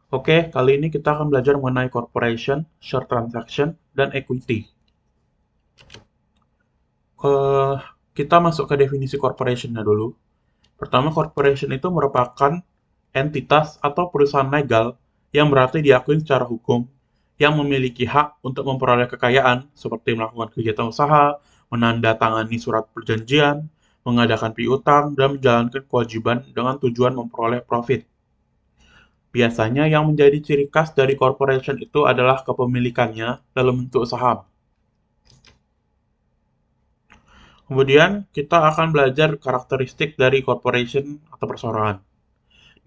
Oke, kali ini kita akan belajar mengenai corporation, share transaction, dan equity. Eh, kita masuk ke definisi corporation-nya dulu. Pertama, corporation itu merupakan entitas atau perusahaan legal yang berarti diakui secara hukum yang memiliki hak untuk memperoleh kekayaan seperti melakukan kegiatan usaha, menandatangani surat perjanjian, mengadakan piutang, dan menjalankan kewajiban dengan tujuan memperoleh profit. Biasanya yang menjadi ciri khas dari corporation itu adalah kepemilikannya dalam bentuk saham. Kemudian kita akan belajar karakteristik dari corporation atau perseroan.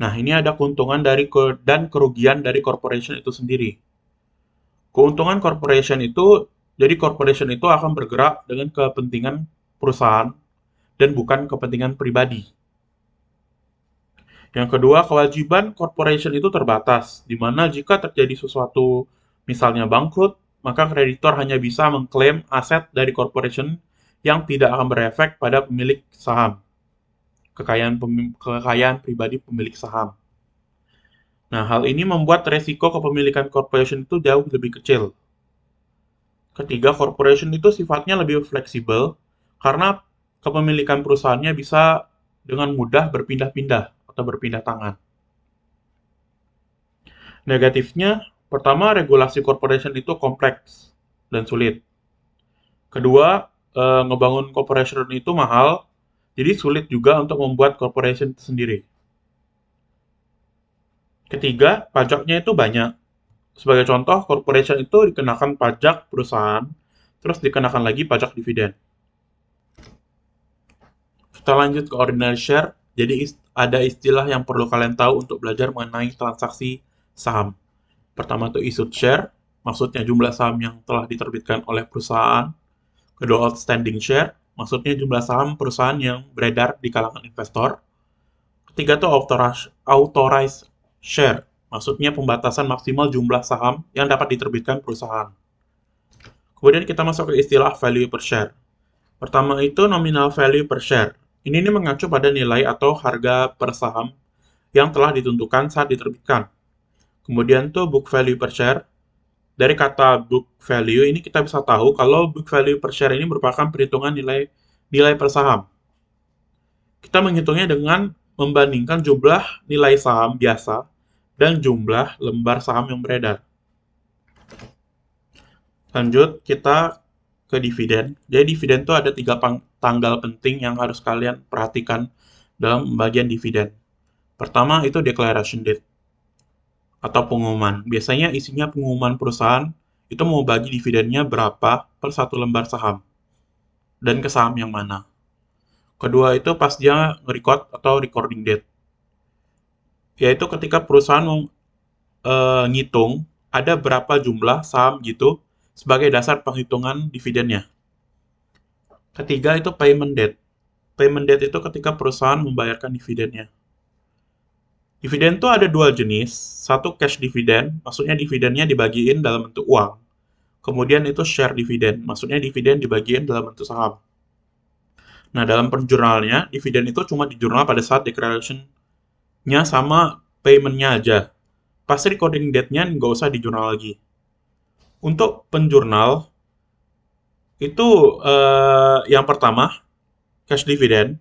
Nah, ini ada keuntungan dan kerugian dari corporation itu sendiri. Keuntungan corporation itu, jadi corporation itu akan bergerak dengan kepentingan perusahaan dan bukan kepentingan pribadi. Yang kedua, kewajiban corporation itu terbatas, di mana jika terjadi sesuatu, misalnya bangkrut, maka kreditor hanya bisa mengklaim aset dari corporation yang tidak akan berefek pada pemilik saham, kekayaan pribadi pemilik saham. Nah, hal ini membuat resiko kepemilikan corporation itu jauh lebih kecil. Ketiga, corporation itu sifatnya lebih fleksibel karena kepemilikan perusahaannya bisa dengan mudah berpindah-pindah atau berpindah tangan. Negatifnya, pertama regulasi corporation itu kompleks dan sulit. Kedua, ngebangun corporation itu mahal, jadi sulit juga untuk membuat corporation itu sendiri. Ketiga, pajaknya itu banyak. Sebagai contoh, corporation itu dikenakan pajak perusahaan, terus dikenakan lagi pajak dividen. Kita lanjut ke ordinary share. Jadi ada istilah yang perlu kalian tahu untuk belajar mengenai transaksi saham. Pertama itu issued share, maksudnya jumlah saham yang telah diterbitkan oleh perusahaan. Kedua outstanding share, maksudnya jumlah saham perusahaan yang beredar di kalangan investor. Ketiga itu authorized share, maksudnya pembatasan maksimal jumlah saham yang dapat diterbitkan perusahaan. Kemudian kita masuk ke istilah value per share. Pertama itu nominal value per share. Ini mengacu pada nilai atau harga per saham yang telah ditentukan saat diterbitkan. Kemudian tuh book value per share. Dari kata book value ini kita bisa tahu kalau book value per share ini merupakan perhitungan nilai per saham. Kita menghitungnya dengan membandingkan jumlah nilai saham biasa dan jumlah lembar saham yang beredar. Lanjut, kita ke dividen. Jadi dividen itu ada 3 tanggal penting yang harus kalian perhatikan dalam pembagian dividen. Pertama itu declaration date atau pengumuman. Biasanya isinya pengumuman perusahaan itu mau bagi dividennya berapa per satu lembar saham dan ke saham yang mana. Kedua itu pas dia nge-record atau recording date, yaitu ketika perusahaan ngitung ada berapa jumlah saham gitu sebagai dasar penghitungan dividennya. Ketiga itu payment date. Payment date itu ketika perusahaan membayarkan dividennya. Dividen itu ada 2 jenis. Satu cash dividend, maksudnya dividennya dibagiin dalam bentuk uang. Kemudian itu share dividend, maksudnya dividen dibagiin dalam bentuk saham. Nah, dalam penjurnalnya, dividen itu cuma dijurnal pada saat declaration-nya sama payment-nya aja. Pas recording date-nya nggak usah dijurnal lagi. Untuk penjurnal, itu yang pertama, cash dividend.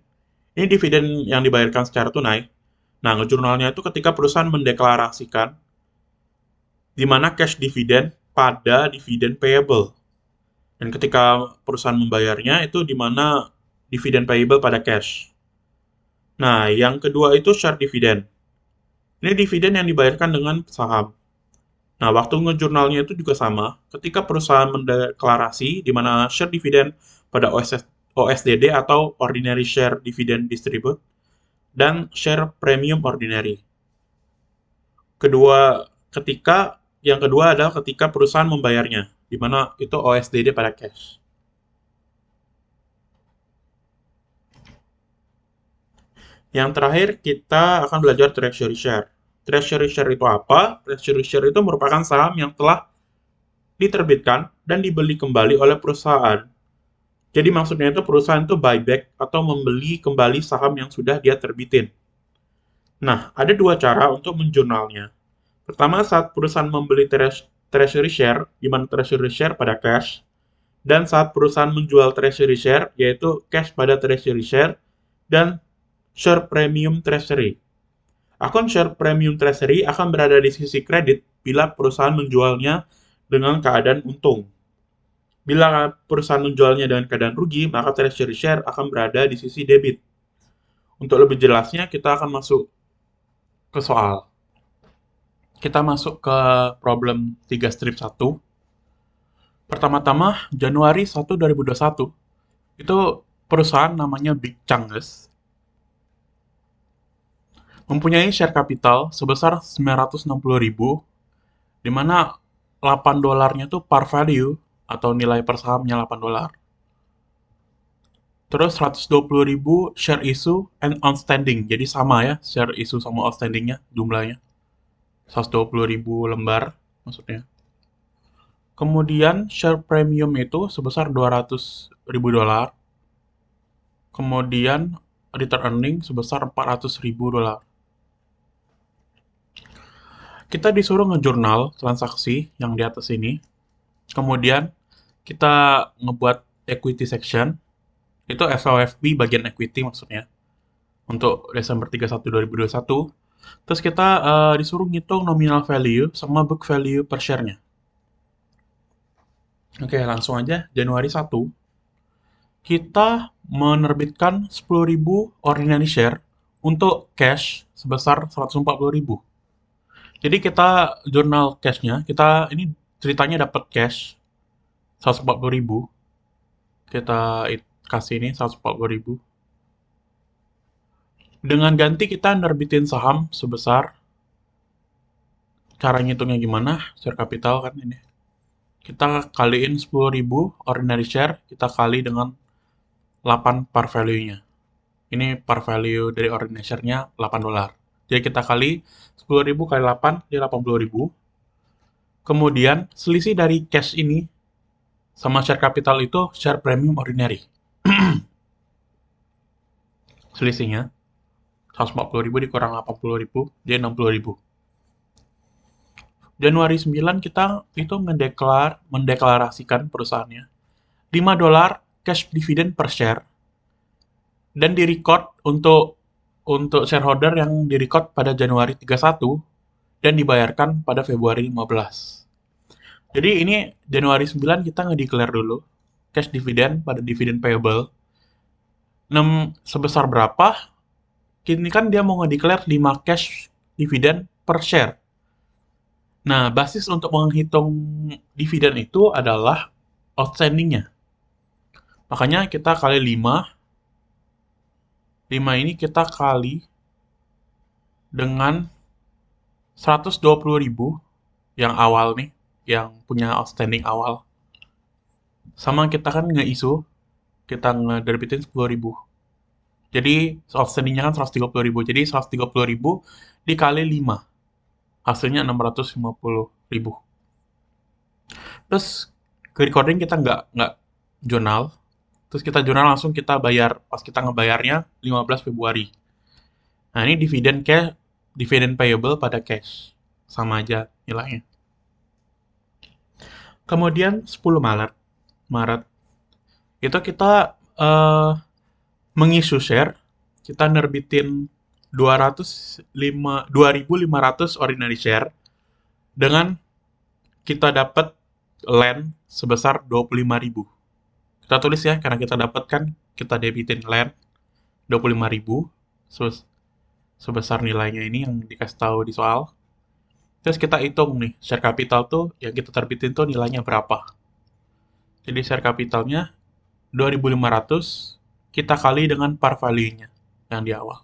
Ini dividen yang dibayarkan secara tunai. Nah, ngejurnalnya itu ketika perusahaan mendeklarasikan di mana cash dividend pada dividen payable. Dan ketika perusahaan membayarnya itu di mana dividen payable pada cash. Nah, yang kedua itu share dividend. Ini dividen yang dibayarkan dengan saham. Nah, waktu ngejurnalnya itu juga sama. Ketika perusahaan mendeklarasi di mana share dividend pada OSDD atau Ordinary Share Dividend Distribute dan share premium ordinary. Yang kedua adalah ketika perusahaan membayarnya, di mana itu OSDD pada cash. Yang terakhir, kita akan belajar treasury share. Treasury share itu apa? Treasury share itu merupakan saham yang telah diterbitkan dan dibeli kembali oleh perusahaan. Jadi maksudnya itu perusahaan itu buyback atau membeli kembali saham yang sudah dia terbitin. Nah, ada 2 cara untuk menjurnalnya. Pertama, saat perusahaan membeli treasury share, di mana treasury share pada cash, dan saat perusahaan menjual treasury share, yaitu cash pada treasury share, dan share premium treasury. Akun share premium treasury akan berada di sisi kredit bila perusahaan menjualnya dengan keadaan untung. Bila perusahaan menjualnya dengan keadaan rugi, maka treasury share akan berada di sisi debit. Untuk lebih jelasnya, kita akan masuk ke soal. Kita masuk ke problem 3 strip 1. Pertama-tama, Januari 1, 2021, itu perusahaan namanya Big Chungus mempunyai share capital sebesar 960.000, di mana 8 dolarnya itu par value atau nilai per sahamnya 8 dolar. Terus 120.000 share issue and outstanding. Jadi sama ya, share issue sama outstandingnya jumlahnya. 120.000 lembar maksudnya. Kemudian share premium itu sebesar 200.000 dolar. Kemudian return earning sebesar 400.000 dolar. Kita disuruh ngejurnal transaksi yang di atas ini. Kemudian kita ngebuat equity section. Itu FOFB bagian equity maksudnya. Untuk Desember 31, 2021. Terus kita disuruh ngitung nominal value sama book value per share-nya. Oke, langsung aja. Januari 1. Kita menerbitkan 10.000 ordinary share untuk cash sebesar 140.000. Jadi kita jurnal cash-nya, kita ini ceritanya dapat cash 140.000. Kita kasih ini 140.000. Dengan ganti kita nerbitin saham sebesar, cara ngitungnya gimana? Share capital kan ini. Kita kaliin 10.000 ordinary share, kita kali dengan 8 par value-nya. Ini par value dari ordinary share-nya 8 dolar. Jadi kita kali 10.000 kali 8, jadi 80.000. Kemudian selisih dari cash ini sama share capital itu share premium ordinary. Selisihnya 140.000 dikurang 80.000, jadi 60.000. Januari 9 kita itu mendeklarasikan perusahaannya. 5 dolar cash dividend per share. Dan direcord untuk shareholder yang direcord pada Januari 31 dan dibayarkan pada Februari 15. Jadi ini Januari 9 kita ngedeclare dulu cash dividend pada dividend payable. 6 sebesar berapa? Kini kan dia mau ngedeclare 5 cash dividend per share. Nah, basis untuk menghitung dividen itu adalah outstanding-nya. Makanya kita kali 5. 5 ini kita kali dengan 120.000 yang awal nih, yang punya outstanding awal. Sama kita kan nge-issue, kita ngederbitin 10.000. Jadi outstanding-nya kan 130.000. Jadi 130.000 dikali 5. Hasilnya 650.000. Terus ke recording kita nggak jurnal. Terus kita jurnal langsung kita bayar. Pas kita ngebayarnya 15 Februari. Nah ini dividend payable pada cash. Sama aja nilainya. Kemudian 10 Maret itu kita mengissue share. Kita nerbitin 2.500 ordinary share dengan kita dapat land sebesar 25.000. Kita tulis ya, karena kita dapatkan, kita debitin land 25.000 sebesar nilainya ini yang dikasih tahu di soal. Terus kita hitung nih, share capital tuh yang kita terbitin tuh nilainya berapa. Jadi share capitalnya 2.500, kita kali dengan par value-nya yang di awal.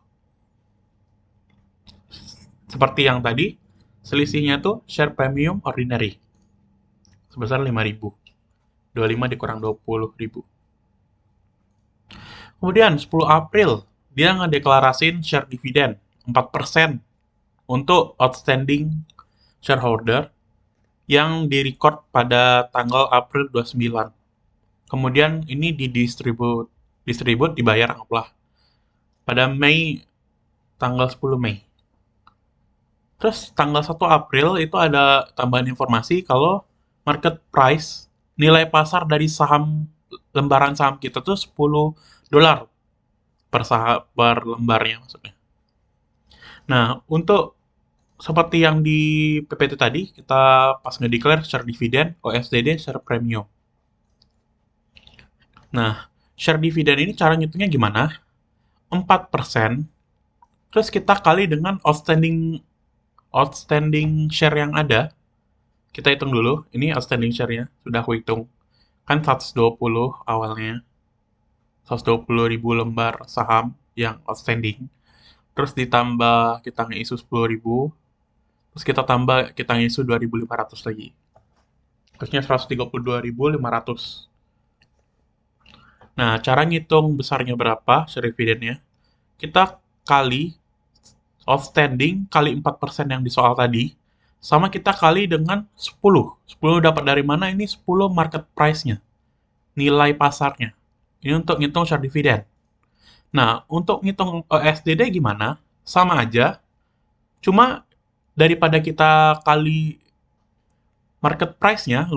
Seperti yang tadi, selisihnya tuh share premium ordinary sebesar 5.000. 25 dikurang 20.000. Kemudian 10 April dia ngedeklarasiin share dividen 4% untuk outstanding shareholder yang direcord pada tanggal April 29. Kemudian ini didistribute dibayar anggaplah pada Mei, tanggal 10 Mei. Terus tanggal 1 April itu ada tambahan informasi kalau market price, nilai pasar dari lembaran saham kita tuh $10 per lembarnya maksudnya. Nah, untuk seperti yang di PPT tadi, kita pas nge-declare share dividen, OSDD, share premium. Nah, share dividen ini cara ngitungnya gimana? 4%, terus kita kali dengan outstanding share yang ada. Kita hitung dulu, ini outstanding share-nya, sudah aku hitung. Kan 120 awalnya, 120 ribu lembar saham yang outstanding. Terus ditambah kita nge-issue 10 ribu, terus kita nge-issue 2.500 lagi. Terusnya 132.500. Nah, cara ngitung besarnya berapa share dividennya, kita kali outstanding kali 4% yang di soal tadi, sama kita kali dengan 10. 10 dapat dari mana? Ini 10 market price-nya, nilai pasarnya. Ini untuk ngitung share dividen. Nah, untuk ngitung OSDD gimana? Sama aja, cuma daripada kita kali market price-nya,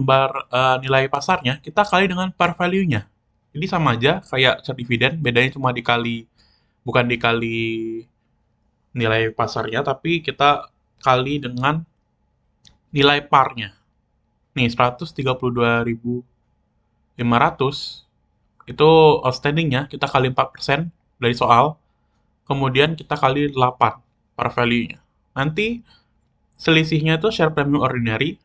nilai pasarnya, kita kali dengan par value-nya. Jadi sama aja kayak share dividen, bedanya cuma bukan dikali nilai pasarnya, tapi kita kali dengan nilai parnya. Nih, 132.500 itu outstanding-nya, kita kali 4% dari soal, kemudian kita kali 8 par value-nya. Nanti selisihnya itu share premium ordinary,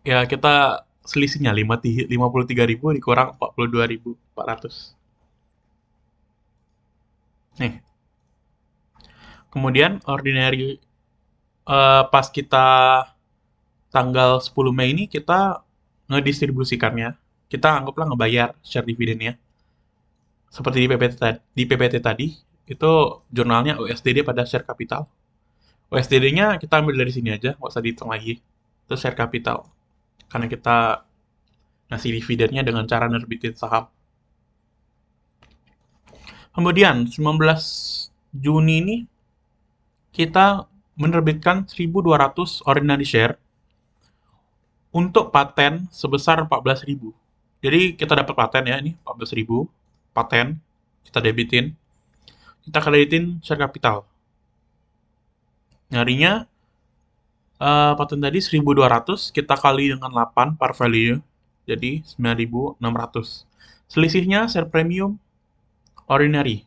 ya kita selisihnya 53.000 dikurang 42.400. Nih, kemudian ordinary pas kita tanggal 10 Mei ini kita ngedistribusikannya. Kita anggaplah ngebayar share dividennya. Seperti di PPT tadi, itu jurnalnya USDD pada share capital. USDD-nya kita ambil dari sini aja, nggak usah dihitung lagi. Itu share capital. Karena kita ngasih dividennya dengan cara nerbitin saham. Kemudian 19 Juni ini kita menerbitkan 1.200 ordinary share untuk paten sebesar 14.000. Jadi kita dapat paten ya, ini 14.000 paten, kita debitin, kita kreditin share capital. Nyarinya paten tadi 1.200 kita kali dengan 8 par value, jadi 9.600. Selisihnya share premium ordinary.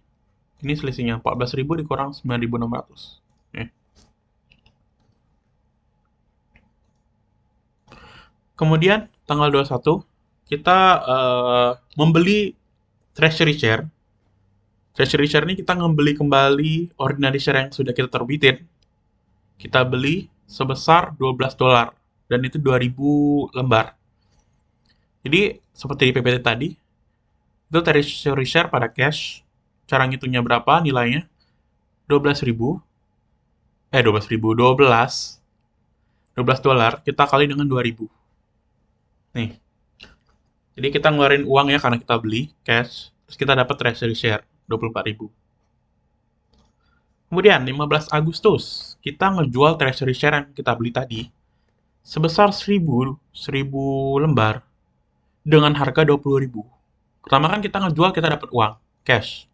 Ini selisihnya 14.000 dikurang 9.600. Oke. Kemudian tanggal 21 kita membeli treasury share. Treasury share ini kita membeli kembali ordinary share yang sudah kita terbitin. Kita beli sebesar $12 dan itu 2.000 lembar. Jadi seperti di PPT tadi, itu treasury share pada cash. Cara ngitungnya berapa nilainya? 12.000. 12 dolar kita kali dengan 2.000. Nih. Jadi kita ngeluarin uang ya karena kita beli cash, terus kita dapat treasury share 24.000. Kemudian 15 Agustus kita ngejual treasury share yang kita beli tadi sebesar 1.000 lembar dengan harga 20.000. Pertama kan kita ngejual, kita dapat uang cash.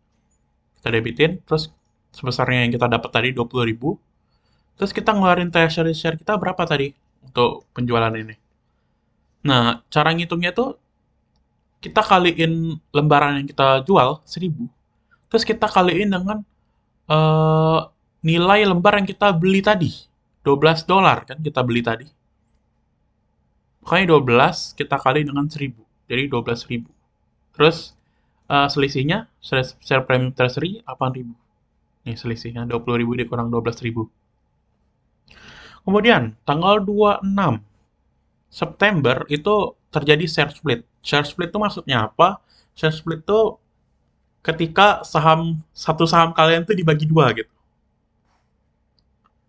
Kita debitin, terus sebesarnya yang kita dapat tadi 20.000. Terus kita ngeluarin treasury share kita berapa tadi untuk penjualan ini. Nah, cara ngitungnya tuh kita kaliin lembaran yang kita jual 1.000. Terus kita kaliin dengan nilai lembar yang kita beli tadi. $12 kan kita beli tadi. Makanya 12 kita kali dengan 1.000. Jadi 12.000. Terus selisihnya share premium treasury 8.000. Nih selisihnya 20.000 dikurang 12.000. Kemudian tanggal 26 September itu terjadi share split. Share split itu maksudnya apa? Share split itu ketika satu saham kalian tuh dibagi dua gitu.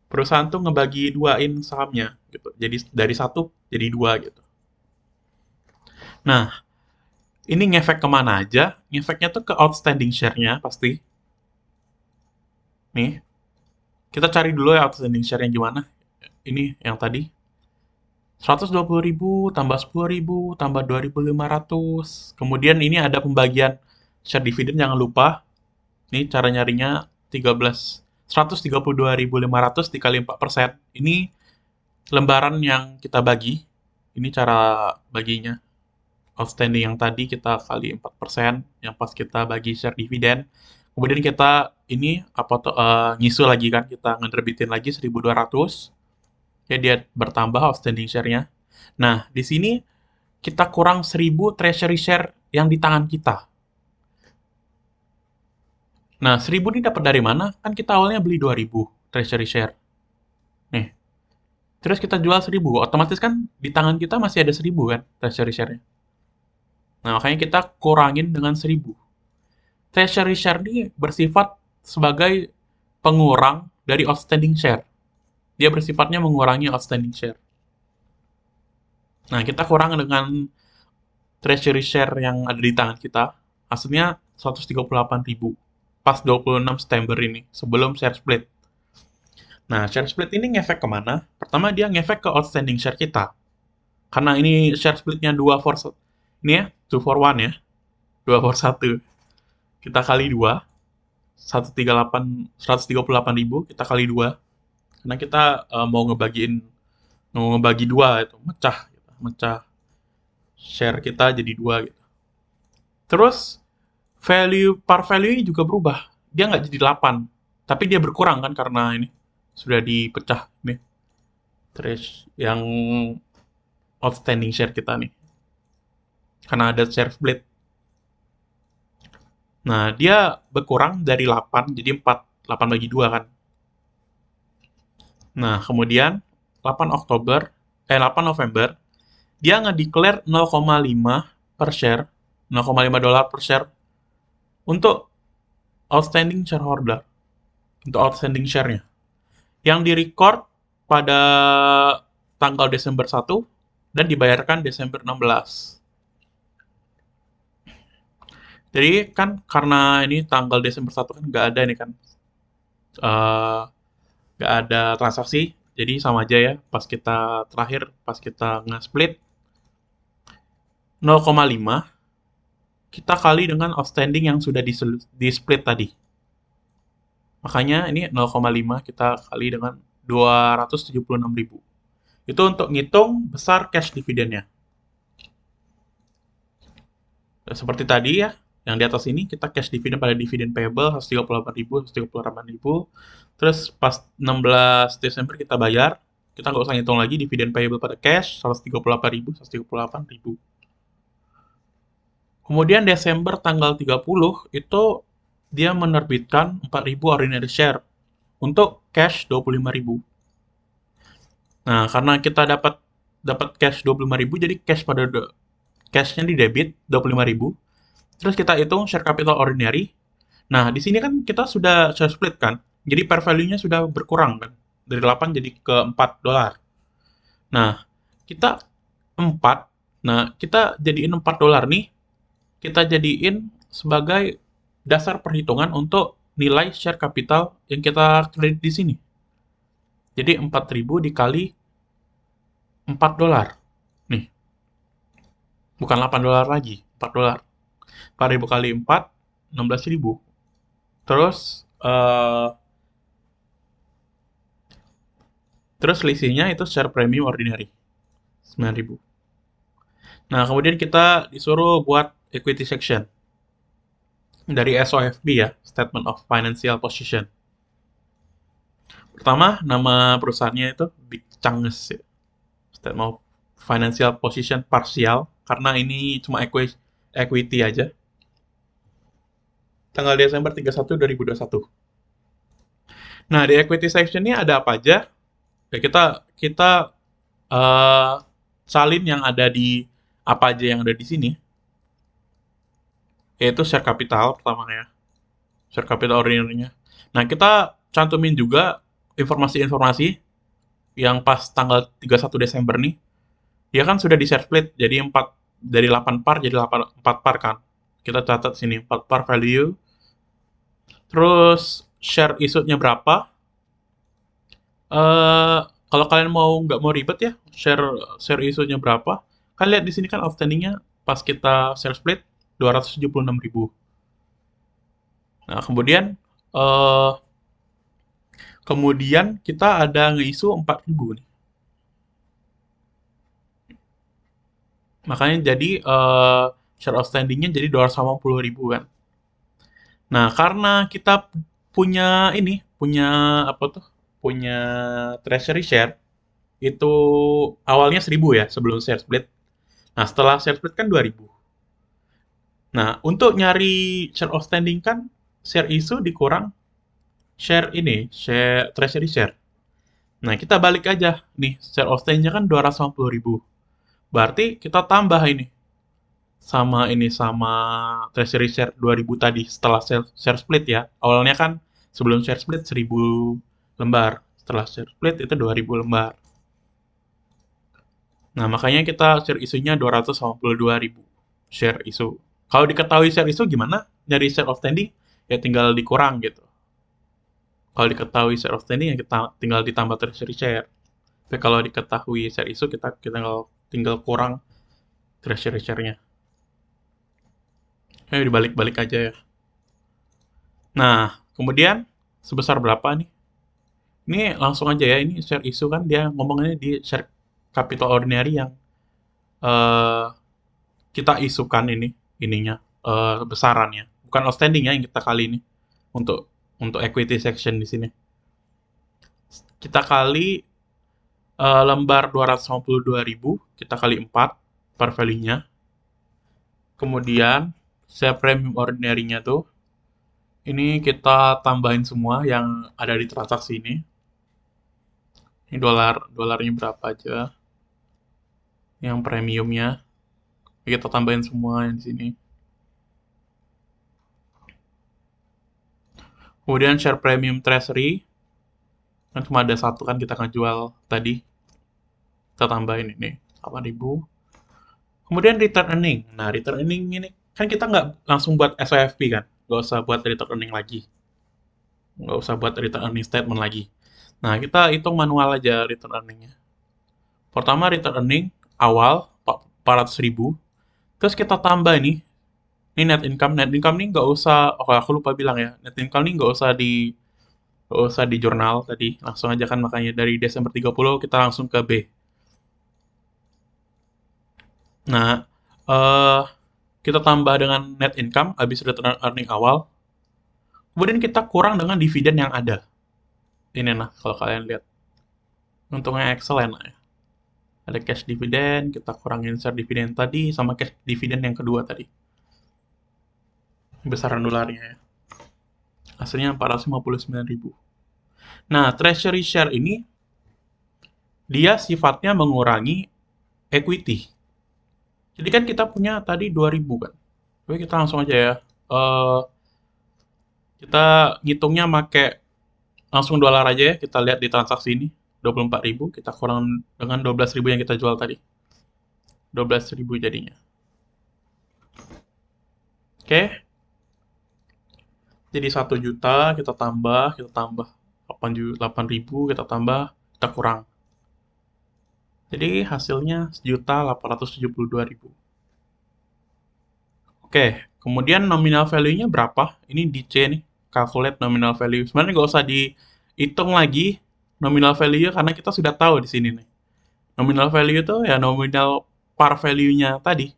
Perusahaan tuh ngebagi duain sahamnya gitu. Jadi dari satu jadi dua gitu. Nah, ini ngefek kemana aja? Ngefeknya tuh ke outstanding share-nya pasti. Nih. Kita cari dulu ya outstanding share-nya gimana. Ini yang tadi. 120.000 tambah 10.000 tambah 2.500. Kemudian ini ada pembagian share dividen, jangan lupa. Ini cara nyarinya 132.500 dikali 4%. Ini lembaran yang kita bagi. Ini cara baginya. Outstanding yang tadi kita kali 4%, yang pas kita bagi share dividen. Kemudian kita ini ngisu lagi kan, kita ngeterbitin lagi 1.200. Ya dia bertambah outstanding share-nya. Nah, di sini kita kurang 1.000 treasury share yang di tangan kita. Nah, 1.000 ini dapat dari mana? Kan kita awalnya beli 2.000 treasury share. Nih, terus kita jual 1.000. Otomatis kan di tangan kita masih ada 1.000 kan treasury share-nya. Nah, makanya kita kurangin dengan 1.000. Treasury share ini bersifat sebagai pengurang dari outstanding share. Dia bersifatnya mengurangi outstanding share. Nah, kita kurang dengan treasury share yang ada di tangan kita. Hasilnya 138.000. Pas 26 September ini, sebelum share split. Nah, share split ini ngefek kemana? Pertama, dia ngefek ke outstanding share kita. Karena ini share splitnya 2 for 1. Ini ya, 2 for 1 ya. 2 for 1. Kita kali 2. 138.000 kita kali 2. Karena kita mau ngebagi 2 itu, mecah share kita jadi 2 gitu. Terus par value juga berubah. Dia nggak jadi 8, tapi dia berkurang kan karena ini sudah dipecah nih. Terus yang outstanding share kita nih. Karena ada share split. Nah, dia berkurang dari 8 jadi 4. 8 bagi 2 kan. Nah, kemudian 8 November dia nge-declare 0,5 per share, 0,5 dolar per share untuk outstanding shareholder, untuk outstanding share-nya. Yang di-record pada tanggal Desember 1 dan dibayarkan Desember 16. Jadi kan karena ini tanggal Desember 1 kan nggak ada nih kan, nggak ada transaksi, jadi sama aja ya pas kita nge-split 0,5 kita kali dengan outstanding yang sudah di-split tadi. Makanya ini 0,5 kita kali dengan 276.000. Itu untuk ngitung besar cash dividennya. Seperti tadi ya, yang di atas ini kita cash dividen pada dividen payable 138.000, 138.000. Terus pas 16 Desember kita bayar, kita nggak usah ngitung lagi dividen payable pada cash 138.000, 138.000. Kemudian Desember tanggal 30 itu dia menerbitkan 4.000 ordinary share untuk cash 25.000. Nah, karena kita dapat cash 25.000 jadi cashnya di debit 25.000. Terus kita hitung share capital ordinary. Nah, di sini kan kita sudah share split kan. Jadi per value-nya sudah berkurang kan. Dari 8 jadi ke 4 dolar. Nah, kita 4. Nah, kita jadiin 4 dolar nih. Kita jadiin sebagai dasar perhitungan untuk nilai share capital yang kita kredit di sini. Jadi 4.000 dikali 4 dolar. Nih. Bukan 8 dolar lagi, 4 dolar. 4.000 kali 4, 16.000. Terus selisihnya itu share premium ordinary. 9.000. Nah, kemudian kita disuruh buat equity section. Dari SOFB ya, Statement of Financial Position. Pertama, nama perusahaannya itu Big Changes ya. Statement of Financial Position Partial, karena ini cuma equity aja. Tanggal Desember 31, 2021. Nah, di equity section ini ada apa aja? Ya, kita salin yang ada di apa aja yang ada di sini. Yaitu share capital pertamanya. Share capital ordinary-nya. Nah, kita cantumin juga informasi-informasi yang pas tanggal 31 Desember nih. Dia kan sudah di share split, jadi 4 dari 8 par jadi 4 par kan. Kita catat sini 4 par value. Terus share issued-nya berapa? Eh, Kalau kalian nggak mau ribet ya, share share isunya berapa? Kan lihat di sini kan outstandingnya pas kita share split 276.000. Nah, eh kemudian kita ada nge-isu 4.000 nih. Makanya jadi share outstandingnya jadi 280.000 kan. Nah, karena kita punya apa tuh? Punya treasury share itu awalnya 1.000 ya sebelum share split. Nah, setelah share split kan 2.000. Nah, untuk nyari share outstanding kan share isu dikurang share treasury share. Nah, kita balik aja nih, share outstanding-nya kan 250.000. Berarti kita tambah sama treasury share 2.000 tadi setelah share split ya. Awalnya kan sebelum share split 1.000 lembar. Setelah share split itu 2.000 lembar. Nah, makanya kita share isunya 282.000 share isu. Kalau diketahui share isu gimana? Nyari share outstanding? Ya tinggal dikurang gitu. Kalau diketahui share outstanding ya kita tinggal ditambah treasury share. Tapi kalau diketahui share isu kita tinggal kurang treasury share-nya. Dibalik-balik aja ya. Nah, kemudian sebesar berapa nih? Ini langsung aja ya, ini share isu kan dia ngomongnya di share capital ordinary yang eh, kita isukan ininya besarannya. Bukan outstanding ya yang kita kali ini untuk equity section di sini. Kita kali lembar 252.000, kita kali 4 per value-nya. Kemudian share premium ordinary-nya tuh ini kita tambahin semua yang ada di transaksi ini. Ini dolarnya berapa aja? Yang premiumnya kita tambahin semua yang di sini. Kemudian share premium treasury kan cuma ada satu kan kita ngejual tadi. Kita tambahin ini 8.000. Kemudian return earning. Nah, return earning ini kan kita nggak langsung buat SOFP kan. Nggak usah buat return earning lagi. Nggak usah buat return earning statement lagi. Nah, kita hitung manual aja return earningnya. Pertama return earning awal 400.000. Terus kita tambah ini net income. Net income ini nggak usah, oh aku lupa bilang ya. Net income ini nggak usah di jurnal tadi. Langsung aja kan makanya dari Desember 30 kita langsung ke B. Nah, eh kita tambah dengan net income habis return earning awal. Kemudian kita kurang dengan dividen yang ada. Ini nah, kalau kalian lihat. Untungnya Excel enak ya. Ada cash dividen, kita kurangin share dividen tadi sama cash dividen yang kedua tadi. Besaran dolarnya ya. Hasilnya 459.000. Nah, treasury share ini dia sifatnya mengurangi equity. Jadi kan kita punya tadi 2.000 kan. Oke, kita langsung aja ya. Eh kita ngitungnya pakai langsung dolar aja ya. Kita lihat di transaksi ini 24.000 kita kurang dengan 12.000 yang kita jual tadi. 12.000 jadinya. Oke. Jadi 1 juta kita tambah 8.000 kita tambah, kita kurang. Jadi hasilnya 1.872.000. Oke, kemudian nominal value-nya berapa? Ini di C nih, calculate nominal value. Sebenarnya nggak usah dihitung lagi nominal value karena kita sudah tahu di sini nih. Nominal value itu ya nominal par value-nya tadi.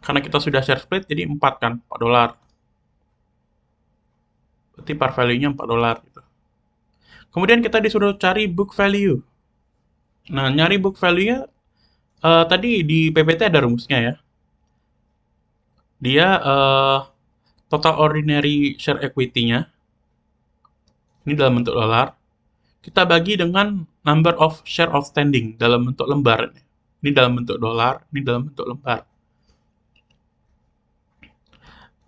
Karena kita sudah share split jadi 4 kan, 4 dolar. Berarti par value-nya 4 dolar gitu. Kemudian kita disuruh cari book value. Nah, nyari book value-nya tadi di PPT ada rumusnya ya. Dia total ordinary share equity-nya ini dalam bentuk dolar. Kita bagi dengan number of share outstanding dalam bentuk lembar. Ini dalam bentuk dolar, ini dalam bentuk lembar.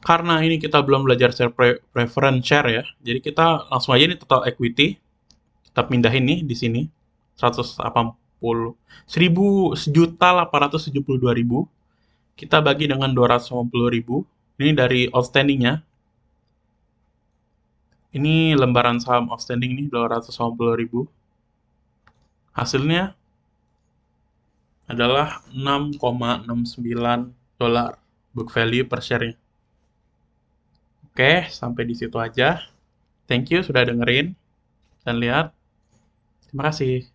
Karena ini kita belum belajar share preference share ya. Jadi kita langsung aja ini total equity. Kita pindahin nih di sini. 180 1.872.000 kita bagi dengan 250.000 ini dari outstandingnya Ini lembaran saham outstanding nih 280.000. Hasilnya adalah 6,69 dolar book value per share-nya. Oke, sampai di situ aja. Thank you sudah dengerin dan lihat. Terima kasih.